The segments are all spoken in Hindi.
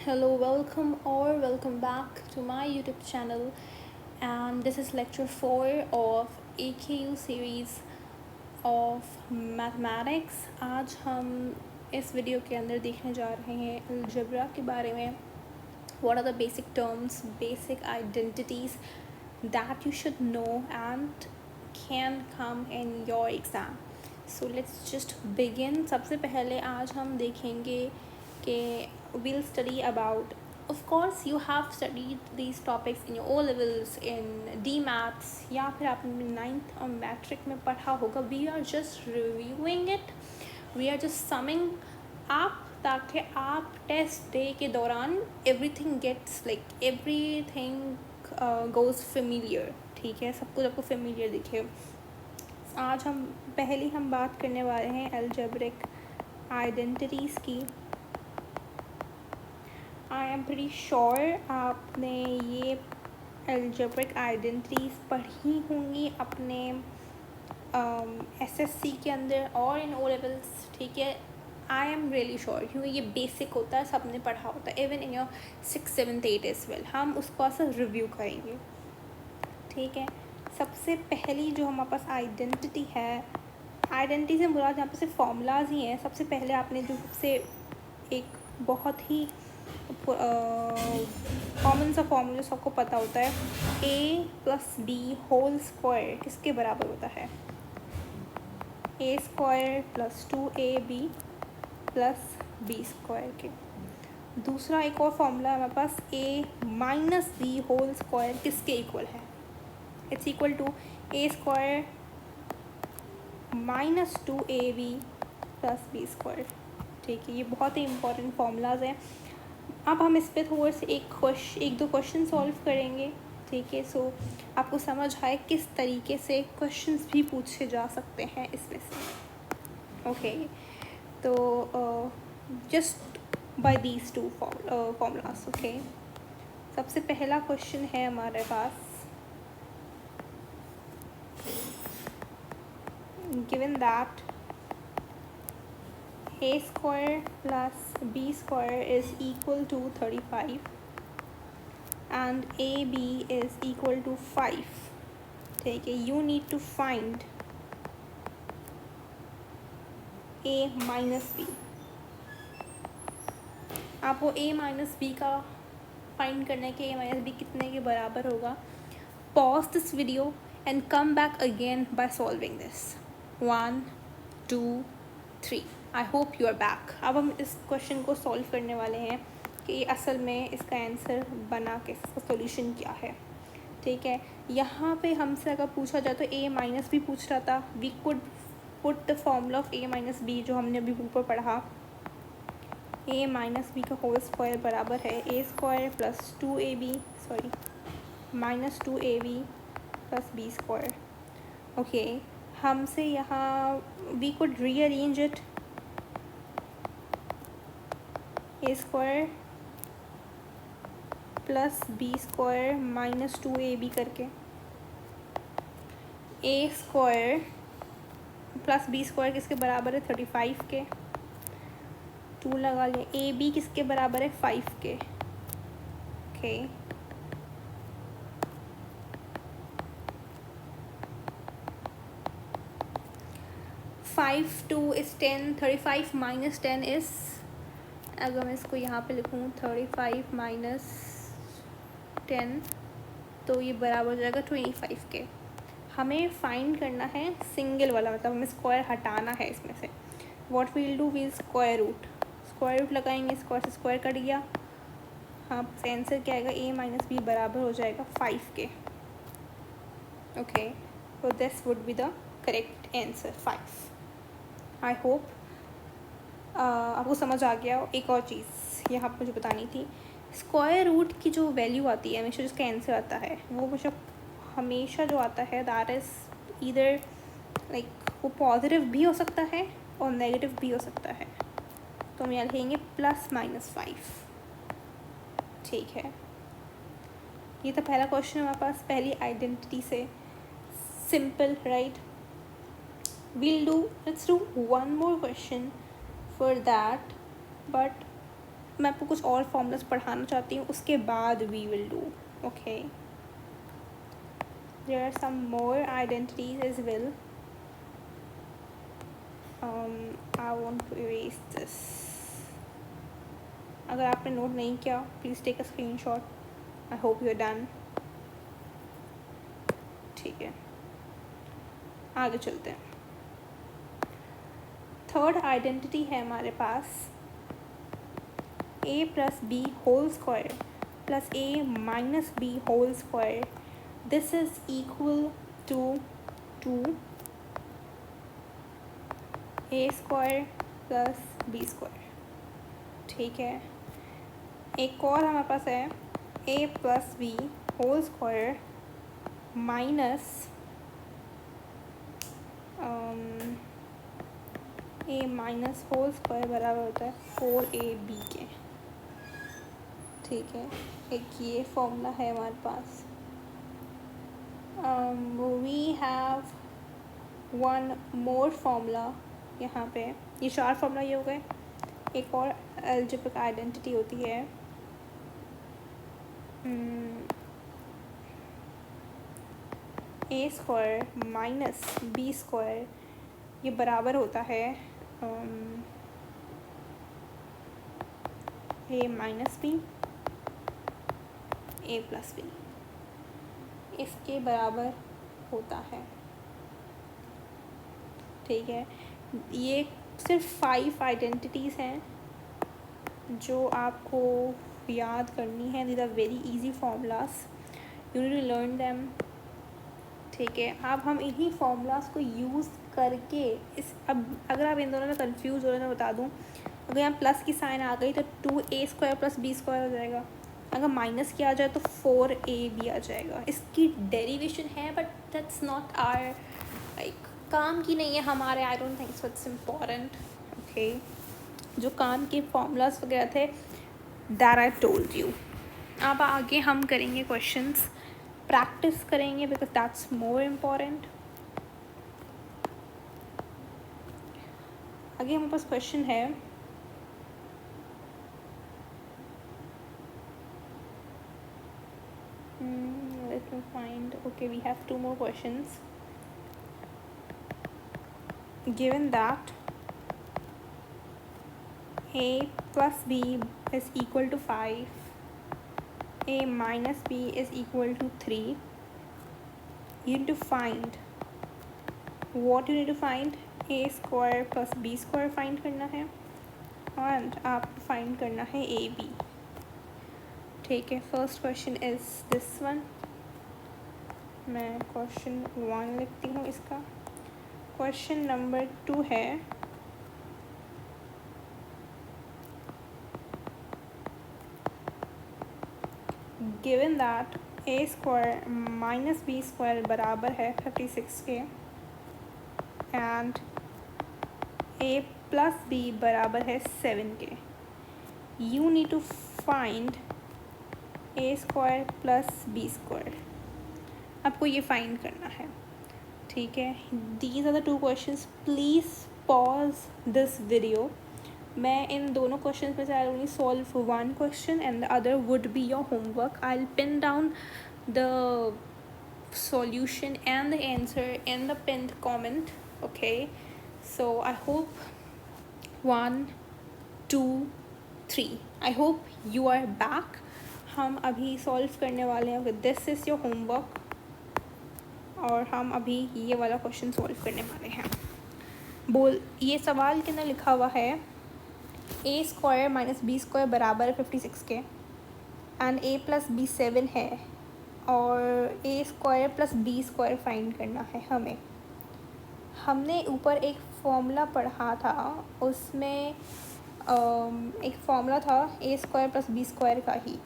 Hello, welcome or welcome back to my YouTube channel, and this is lecture 4 of AKU series of mathematics. आज हम इस वीडियो के अंदर देखने जा रहे हैं अलजेब्रा के बारे में. What are the basic terms, basic identities that you should know and can come in your exam. So let's just begin. सबसे पहले आज हम देखेंगे कि we'll study about, of course you have studied these topics in your O levels, in D maths, या फिर आपने 9th और मैट्रिक में पढ़ा होगा. We are just reviewing it, we are just summing up ताकि आप टेस्ट डे के दौरान everything gets like everything goes familiar. ठीक है, सब कुछ आपको familiar दिखे. आज हम बात करने वाले हैं algebraic identities की. आई एम प्रीटी श्योर आपने ये algebraic identities पढ़ी होंगी अपने SSC के अंदर और इन O levels. ठीक है, आई एम रियली श्योर क्योंकि ये बेसिक होता है, सबने पढ़ा होता है, even in your 6th 7th 8th as well. हम उसको ऐसा रिव्यू करेंगे. ठीक है, सबसे पहली जो हमारे पास आइडेंटिटी है, आइडेंटिटी से मुराद यहाँ पे सिर्फ फॉर्मूलाज ही हैं. सबसे पहले आपने जो सबसे एक बहुत ही कॉमन सा फॉर्मूला सबको पता होता है, a plus B whole square किसके बराबर होता है? a square plus 2ab plus B square के. दूसरा एक और फॉर्मूला है हमारे पास, a minus B whole square किसके इक्वल है? It's equal to a square minus 2ab plus B square. ठीक है, ये बहुत ही इंपॉर्टेंट फार्मूलाज हैं. अब हम इस पर थोड़े से एक दो क्वेश्चन सॉल्व करेंगे. ठीक है, सो आपको समझ आए किस तरीके से क्वेश्चंस भी पूछे जा सकते हैं इसमें से. ओके, तो just by these two formulas. Okay, सबसे पहला क्वेश्चन है हमारे पास, given that a square plus b square is equal to 35 and ab is equal to 5. ठीक है, you need to find a minus b. आपको a minus b का फाइंड करना है कि a minus b कितने के बराबर होगा. Pause this video and come back again by solving this. 1 2 3. I hope you are back. अब हम इस क्वेश्चन को सॉल्व करने वाले हैं कि असल में इसका आंसर बना के इसका सॉल्यूशन क्या है. ठीक है, यहाँ पे हमसे अगर पूछा जाए तो a माइनस बी पूछ रहा था. We could put the formula of a minus b जो हमने अभी ऊपर पढ़ा. a माइनस बी का होल स्क्वायर बराबर है a square plus 2ab minus 2ab plus B square. Okay, हमसे यहाँ we could rearrange it, a square plus B square minus 2ab करके, a square plus B square किसके बराबर है? 35 के. 2 लगा लें. ए बी किसके बराबर है? 5 के. Okay, five 2 is 10. 35 minus 10 is, अगर मैं इसको यहाँ पे लिखूँ 35 माइनस 10 तो ये बराबर हो जाएगा 25 के. हमें फाइंड करना है सिंगल वाला, मतलब हमें स्क्वायर हटाना है इसमें से. What we'll do, we'll square root लगाएंगे. स्क्वायर से स्क्वायर कट गया. हाँ, आंसर क्या आएगा? a माइनस बी बराबर हो जाएगा 5 के. ओके, तो this would be the correct answer 5. I hope आपको समझ आ गया. एक और चीज़ यहाँ पर मुझे बतानी थी, स्क्वायर रूट की जो वैल्यू आती है हमेशा, जिसका आंसर आता है वो मुझे हमेशा जो आता है दैट इज़ ईदर लाइक वो पॉजिटिव भी हो सकता है और नेगेटिव भी हो सकता है. तो हम यहाँ लिखेंगे +-5. ठीक है, ये तो पहला क्वेश्चन हमारे पास पहली आइडेंटिटी से. Simple, right? let's do one more question for that, but मैं आपको कुछ और फॉर्मूलाज पढ़ाना चाहती हूँ, उसके बाद we will do, okay. There are some more identities as well. I want to erase this. अगर आपने नोट नहीं किया, please take a screenshot. I hope you are done. ठीक है, आगे चलते हैं। थर्ड आइडेंटिटी है हमारे पास a plus B whole square plus a minus B whole square. This is equal to a square plus B square. ठीक है, एक और हमारे पास है a plus B whole square minus a minus whole square बराबर होता है 4ab के। ठीक है, एक ये फॉर्मूला है हमारे पास। We have one more formula यहाँ पे। ये 4 फॉर्मूला ये हो गए। एक और अलजेब्रिक आइडेंटिटी होती है a square minus b square, ये बराबर होता है a minus b a plus b, इसके बराबर होता है। ठीक है, ये सिर्फ 5 आइडेंटिटीज़ हैं जो आपको याद करनी है। These are very easy formulas, you need to learn them. ठीक है, अब हम इन्हीं फार्मूलाज को यूज़ करके अब अगर आप इन दोनों में कंफ्यूज हो रहे हैं तो बता दूं, अगर यहाँ प्लस की साइन आ गई तो 2a square plus B square हो जाएगा। अगर माइनस किया जाए तो 4ab आ जाएगा। इसकी डेरिवेशन है but that's not our like काम की नहीं है हमारे। I don't think so it's important, okay. जो काम के फॉर्मूलाज वगैरह थे दैट आई टोल्ड यू। अब आगे हम करेंगे क्वेश्चंस, प्रैक्टिस करेंगे बिकॉज दैट्स मोर इम्पॉर्टेंट। आगे हमारे पास क्वेश्चन है let me find, okay, we have 2 more questions. Given that a plus b is equal to 5, a minus b is equal to 3, you need to find what you need to find, a square plus b square find करना है and आप find करना है ab। ठीक है, first question is this one. मैं क्वेश्चन 1 लिखती हूँ इसका। क्वेश्चन नंबर 2 है given that a square minus b square बराबर है 56 के एंड a प्लस b बराबर है 7 के। You need to find a square plus B square, आपको ये फाइंड करना है। ठीक है, these are the 2 questions. Please pause this video. मैं इन दोनों क्वेश्चंस में से I only solve 1 question and the other would be your homework. I will pin down the solution and the answer in the pinned comment, okay? So I hope 1 2 3 I hope you are back। हम अभी सॉल्व करने वाले हैं। दिस इज़ योर होमवर्क और हम अभी ये वाला क्वेश्चन सॉल्व करने वाले हैं। ये सवाल के अंदर लिखा हुआ है a square minus b square बराबर है 56 के एंड a प्लस बी 7 है और a square plus B square find करना है हमें। हमने ऊपर एक फॉर्मूला पढ़ा था, उसमें एक फॉर्मूला था a square plus B square का ही।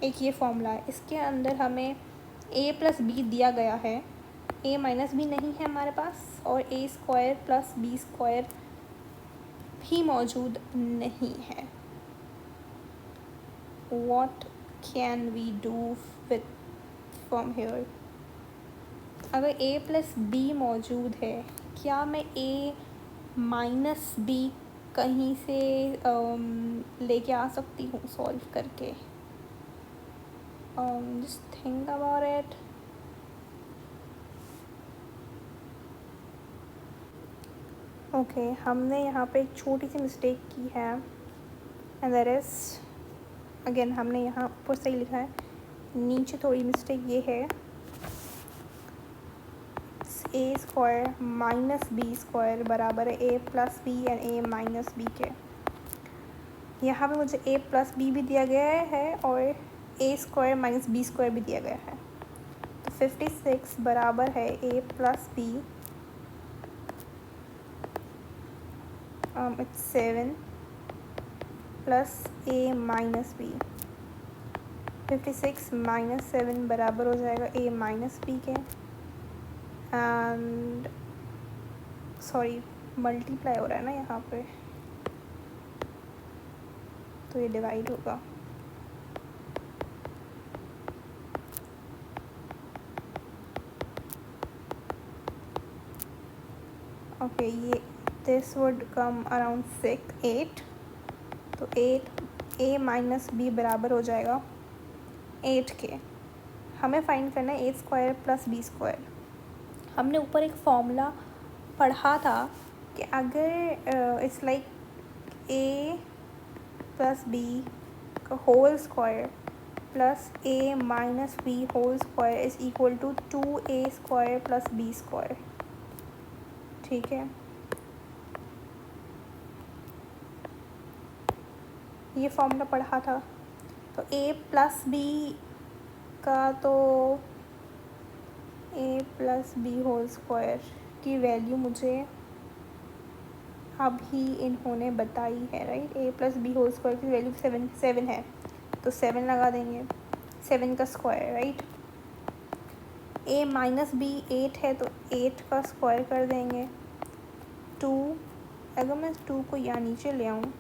एक ये फॉर्मूला है, इसके अंदर हमें a प्लस बी दिया गया है, a माइनस बी नहीं है हमारे पास और a square plus B square भी मौजूद नहीं है। What can we do with from here? अगर a प्लस बी मौजूद है क्या मैं a माइनस b कहीं से लेके आ सकती हूँ सॉल्व करके? Just think about it. Okay, हमने यहाँ पे एक छोटी सी मिस्टेक की है, एंड दैट इज़, अगेन हमने यहाँ ऊपर सही लिखा है, नीचे थोड़ी मिस्टेक ये है, a square minus b square बराबर है a plus b and a minus b के. यहाँ पे मुझे ए प्लस बी भी दिया गया है और a square minus b square भी दिया गया है. तो 56 बराबर है a plus b, it's 7 plus a minus b. 56 minus 7 बराबर हो जाएगा ए माइनस बी के, एंड सॉरी मल्टीप्लाई हो रहा है ना यहाँ पे, तो ये डिवाइड होगा. ओके, ये दिस वुड कम अराउंड 8. तो 8 ए माइनस बी बराबर हो जाएगा 8 के. हमें फाइंड करना है a square plus B square. हमने ऊपर एक फॉर्मूला पढ़ा था कि अगर it's like a plus b का whole square plus a minus B whole square is equal to 2a square plus B square. ठीक है, ये फॉर्मूला पढ़ा था. तो a प्लस बी का, तो a plus B whole square की वैल्यू मुझे अभी इन्होंने बताई है, right. a plus B whole square की वैल्यू 7 है, तो 7 लगा देंगे, 7 का square, right. a minus b 8 है, तो 8 का स्क्वायर कर देंगे. 2, अगर मैं 2 को यहाँ नीचे ले आऊँ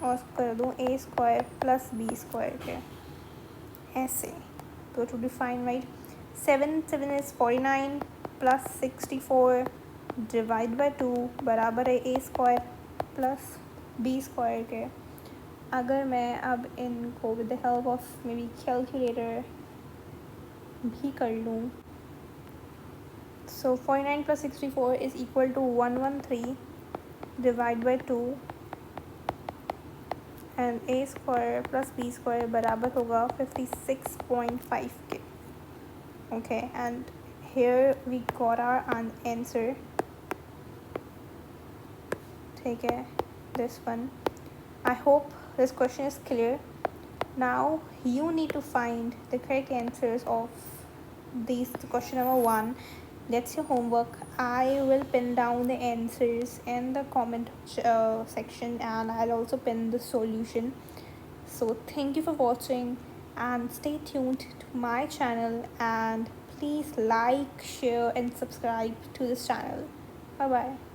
और कर दूँ a square plus B square के, ऐसे, तो to define, right. 7 is 49 plus 64 divide by 2 बराबर है a square plus B square के. अगर मैं अब इनको with the help of maybe calculator भी कर लूँ, so 49 plus 64 is equal to 113 divide by 2 and a square plus B square बराबर होगा 56.5 के. Okay, and here we got our answer. ठीक है, this one. I hope this question is clear. Now you need to find the correct answers of these. Question number 1, that's your homework. I will pin down the answers in the comment section, and I'll also pin the solution. So thank you for watching and stay tuned to my channel, and please like, share and subscribe to this channel. Bye bye.